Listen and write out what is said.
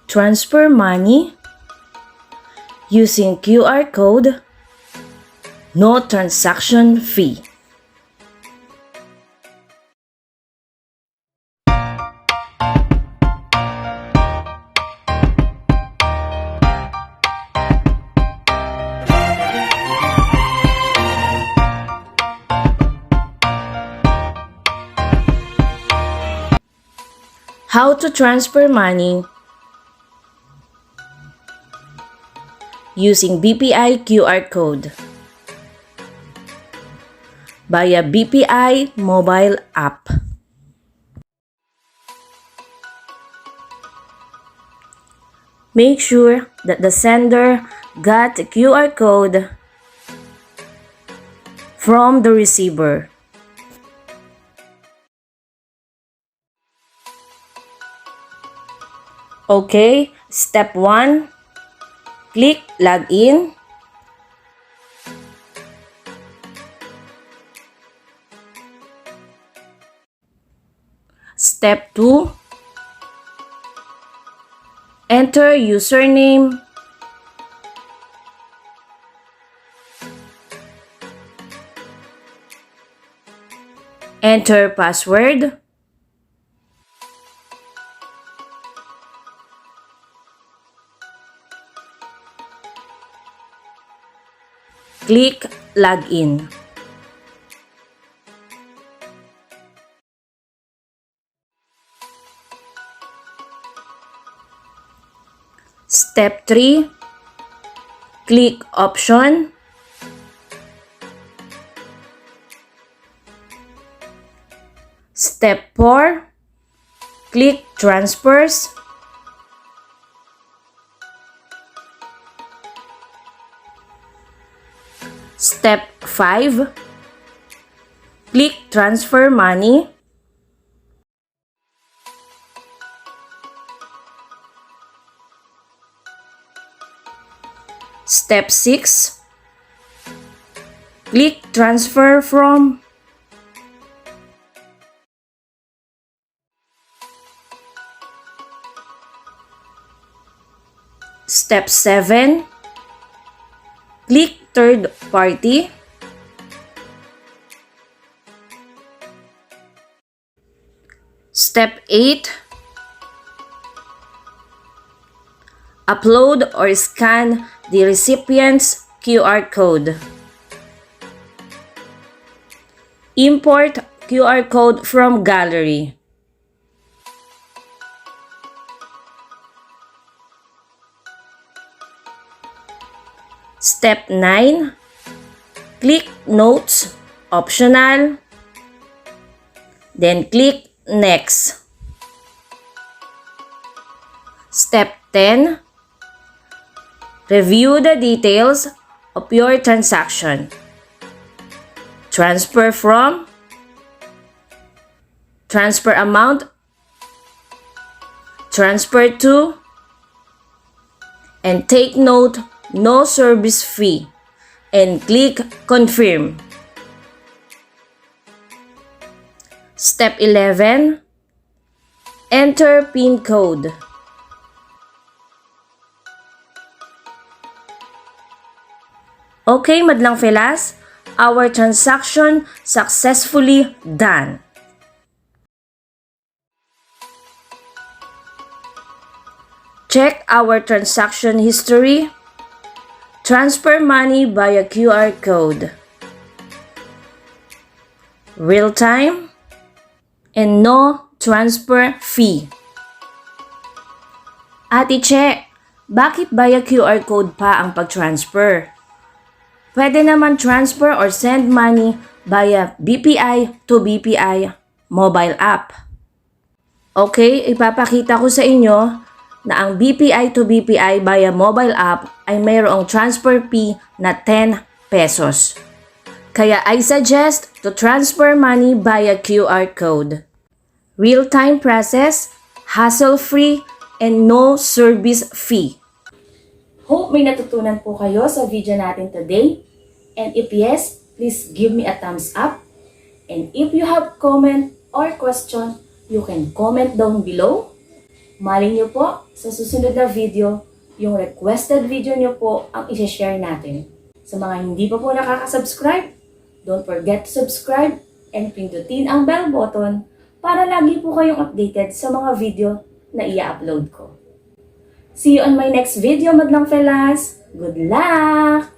transfer money using QR code, no transaction fee. How to transfer money using BPI QR code via BPI mobile app. Make sure that the sender got the QR code from the receiver. Okay, step 1, click login. Step 2, enter username, enter password, click login. Step 3, click option. Step 4, click transfers. Step 5, click transfer money. Step 6, click transfer from. Step 7, click third party. Step 8, upload or scan the recipient's QR code. Import QR code from gallery. Step 9, click notes, optional, then click next. Step 10, review the details of your transaction. Transfer from, transfer amount, transfer to, and take note, no service fee, and click confirm. Step 11, enter PIN code. Okay, madlang felas, our transaction successfully done. Check our transaction history. Transfer money via QR code. Real time and no transfer fee. Ate Che, bakit via QR code pa ang pag-transfer? Pwede naman transfer or send money via BPI to BPI mobile app. Okay, ipapakita ko sa inyo na ang BPI to BPI via mobile app ay mayroong transfer fee na 10 pesos. Kaya I suggest to transfer money via QR code. Real-time process, hassle-free, and no service fee. Hope may natutunan po kayo sa video natin today. And if yes, please give me a thumbs up. And if you have comment or question, you can comment down below. Malay nyo po, sa susunod na video, yung requested video nyo po ang isi-share natin. Sa mga hindi pa po nakaka-subscribe, don't forget to subscribe and pindutin ang bell button para lagi po kayong updated sa mga video na i-upload ko. See you on my next video, madlang fellas! Good luck!